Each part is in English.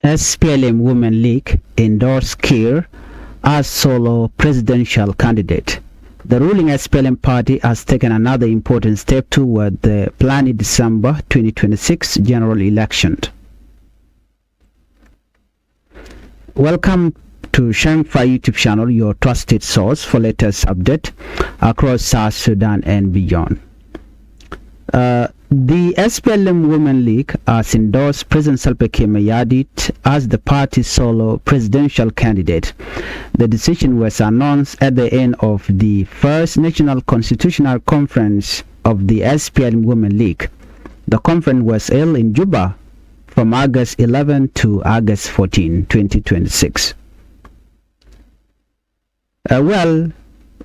SPLM Women League endorsed Kiir as solo presidential candidate. The ruling SPLM party has taken another important step toward the planned December 2026 general election. Welcome to Changfied YouTube channel, your trusted source for latest update across South Sudan and beyond. The SPLM Women League has endorsed President Salva Kiir as the party's solo presidential candidate. The decision was announced at the end of the first National Constitutional Conference of the SPLM Women League. The conference was held in Juba from August 11 to August 14, 2026.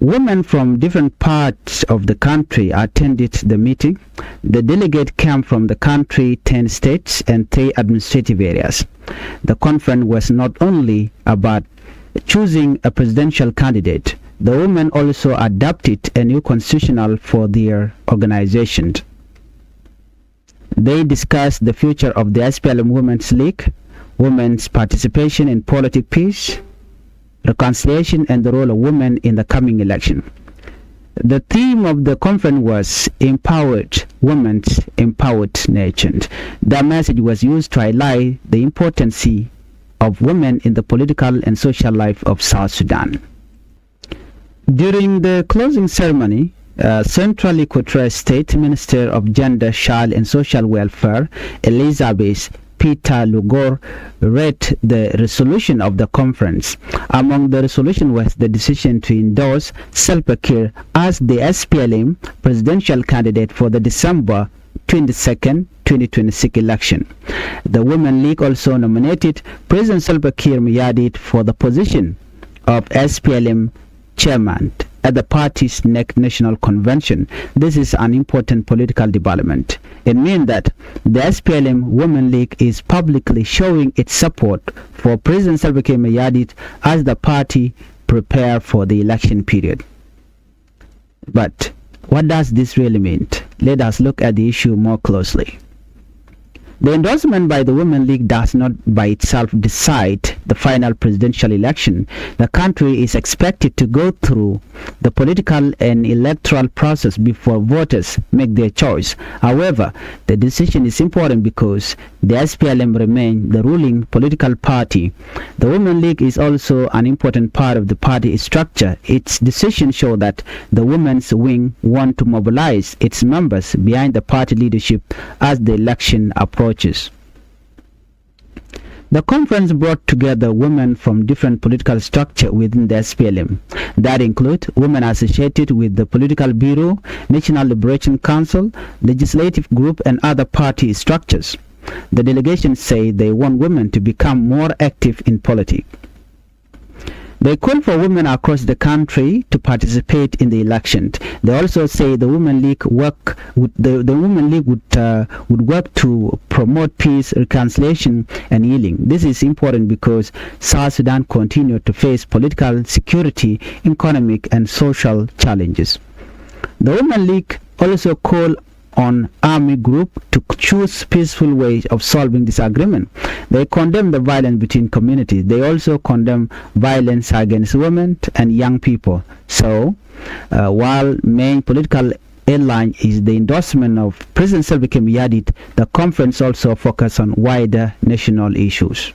Women from different parts of the country attended the meeting. The delegate came from the country 10 states and 3 administrative areas. The conference was not only about choosing a presidential candidate. The women also adopted a new constitution for their organization. They discussed the future of the SPLM Women's League, women's participation in political peace, reconciliation, and the role of women in the coming election. The theme of the conference was Empowered Women's Empowered Nation. The message was used to highlight the importance of women in the political and social life of South Sudan. During the closing ceremony, Central Equatorial State Minister of Gender, Child and Social Welfare, Elizabeth Peter Lugor, read the resolution of the conference. Among the resolution was the decision to endorse Salva Kiir as the SPLM presidential candidate for the December 22nd, 2026 election. The Women League also nominated President Salva Kiir for the position of SPLM chairman at the party's next national convention. This is an important political development. It means that the SPLM Women League is publicly showing its support for President Salva Kiir as the party prepare for the election period. But what does this really mean? Let us look at the issue more closely. The endorsement by the Women League does not by itself decide the final presidential election. The country is expected to go through the political and electoral process before voters make their choice. However, the decision is important because the SPLM remains the ruling political party. The Women League is also an important part of the party structure. Its decision shows that the women's wing want to mobilize its members behind the party leadership as the election approaches. The conference brought together women from different political structures within the SPLM. That include women associated with the Political Bureau, National Liberation Council, Legislative Group, and other party structures. The delegation say they want women to become more active in politics. They call for women across the country to participate in the election. They also say the Women League would work to promote peace, reconciliation, and healing. This is important because South Sudan continues to face political, security, economic, and social challenges. The Women League also call on army group to choose peaceful ways of solving disagreement. They condemn the violence between communities. They also condemn violence against women and young people. So, while main political headline is the endorsement of President Salva Kiir, the conference also focused on wider national issues.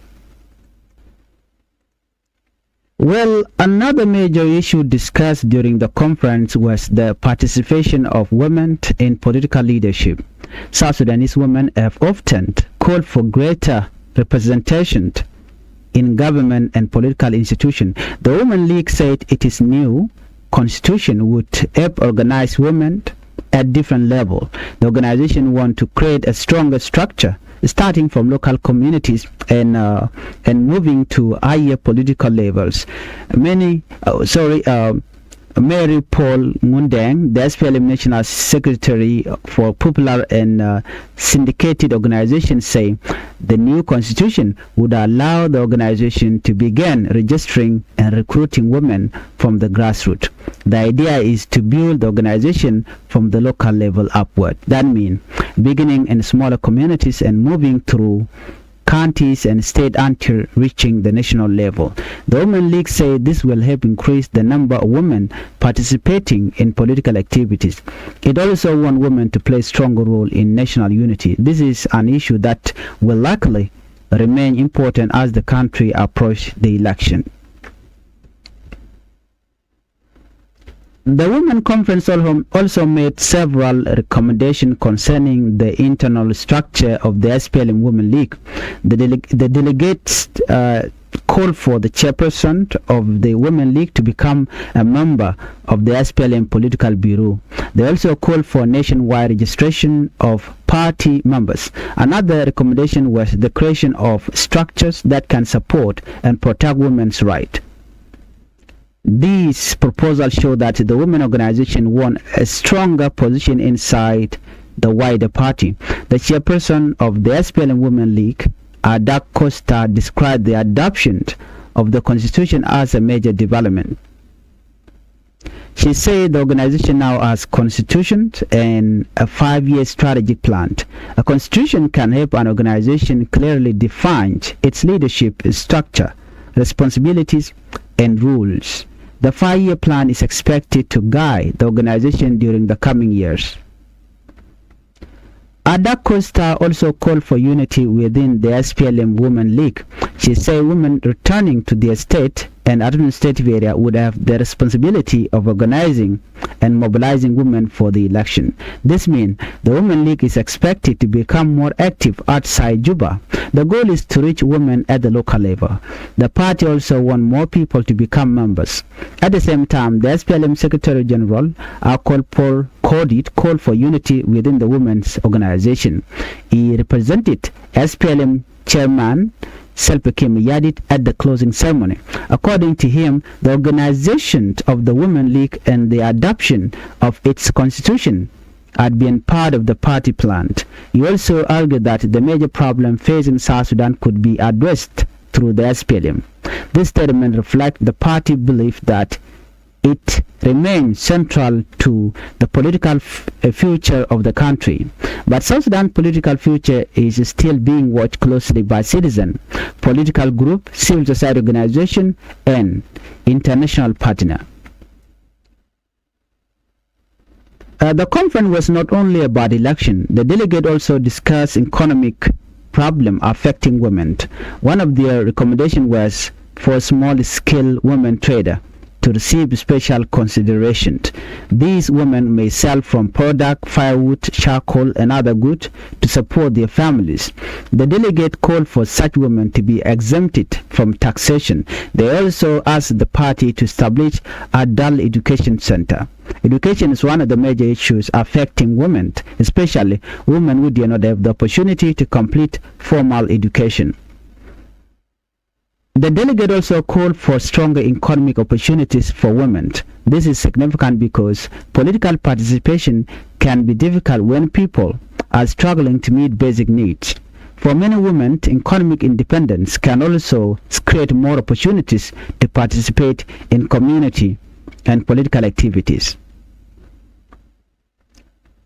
Another major issue discussed during the conference was the participation of women in political leadership. South Sudanese women have often called for greater representation in government and political institutions. The Women League said its new constitution would help organize women at different levels. The organization wants to create a stronger structure starting from local communities and moving to higher political levels. Mary Paul Mundeng, the SPLM National Secretary for Popular and Syndicated Organizations, say the new constitution would allow the organization to begin registering and recruiting women from the grassroots. The idea is to build the organization from the local level upward. That means beginning in smaller communities and moving through counties and state until reaching the national level. The Women League say this will help increase the number of women participating in political activities. It also wants women to play a stronger role in national unity. This is an issue that will likely remain important as the country approaches the election. The Women Conference also made several recommendations concerning the internal structure of the SPLM Women League. The delegates called for the chairperson of the Women League to become a member of the SPLM Political Bureau. They also called for nationwide registration of party members. Another recommendation was the creation of structures that can support and protect women's rights. These proposals show that the women organization want a stronger position inside the wider party. The chairperson of the SPLM Women League, Ada Costa, described the adoption of the constitution as a major development. She said the organization now has constitution and a 5-year strategic plan. A constitution can help an organization clearly define its leadership structure, responsibilities, and rules. The 5-year plan is expected to guide the organization during the coming years. Ada Costa also called for unity within the SPLM Women League. She said women returning to their state and administrative area would have the responsibility of organizing and mobilizing women for the election. This means the Women League is expected to become more active outside Juba. The goal is to reach women at the local level. The party also wants more people to become members. At the same time, the SPLM Secretary General, Akol Paul Kodit, called for unity within the women's organization. He represented SPLM Chairman Salva Kiir at the closing ceremony. According to him, the organization of the Women League and the adoption of its constitution had been part of the party plan. He also argued that the major problem facing South Sudan could be addressed through the SPLM. This statement reflects the party belief that it remains central to the political future of the country. But South Sudan's political future is still being watched closely by citizens, political groups, civil society organizations, and international partners. The conference was not only about election. The delegate also discussed economic problems affecting women. One of their recommendations was for small-scale women traders to receive special consideration. These women may sell from product, firewood, charcoal, and other goods to support their families. The delegate called for such women to be exempted from taxation. They also asked the party to establish a adult education center. Education is one of the major issues affecting women, especially women who do not have the opportunity to complete formal education. The delegate also called for stronger economic opportunities for women. This is significant because political participation can be difficult when people are struggling to meet basic needs. For many women, economic independence can also create more opportunities to participate in community and political activities.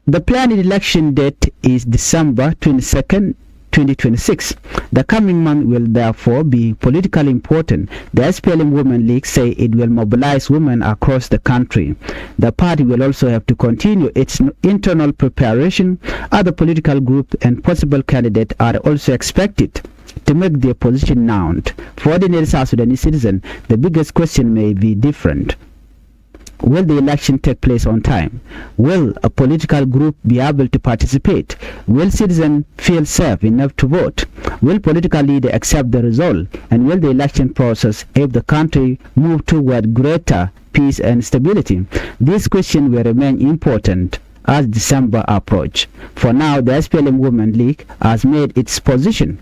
The planned election date is December 22nd, 2026. The coming month will therefore be politically important. The SPLM Women League say it will mobilize women across the country. The party will also have to continue its internal preparation. Other political groups and possible candidates are also expected to make their position known. For ordinary South Sudanese citizens, the biggest question may be different. Will the election take place on time? Will a political group be able to participate? Will citizens feel safe enough to vote? Will political leaders accept the result? And will the election process help the country move toward greater peace and stability? These questions will remain important as December approaches. For now, the SPLM Women League has made its position.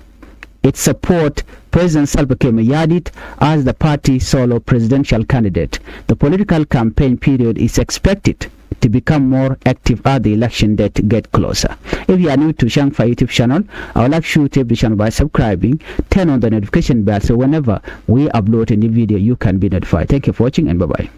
It supports President Salva Kiir as the party's solo presidential candidate. The political campaign period is expected to become more active as the election date gets closer. If you are new to Changfied YouTube channel, I would like you to help the channel by subscribing, turn on the notification bell so whenever we upload a new video, you can be notified. Thank you for watching and bye-bye.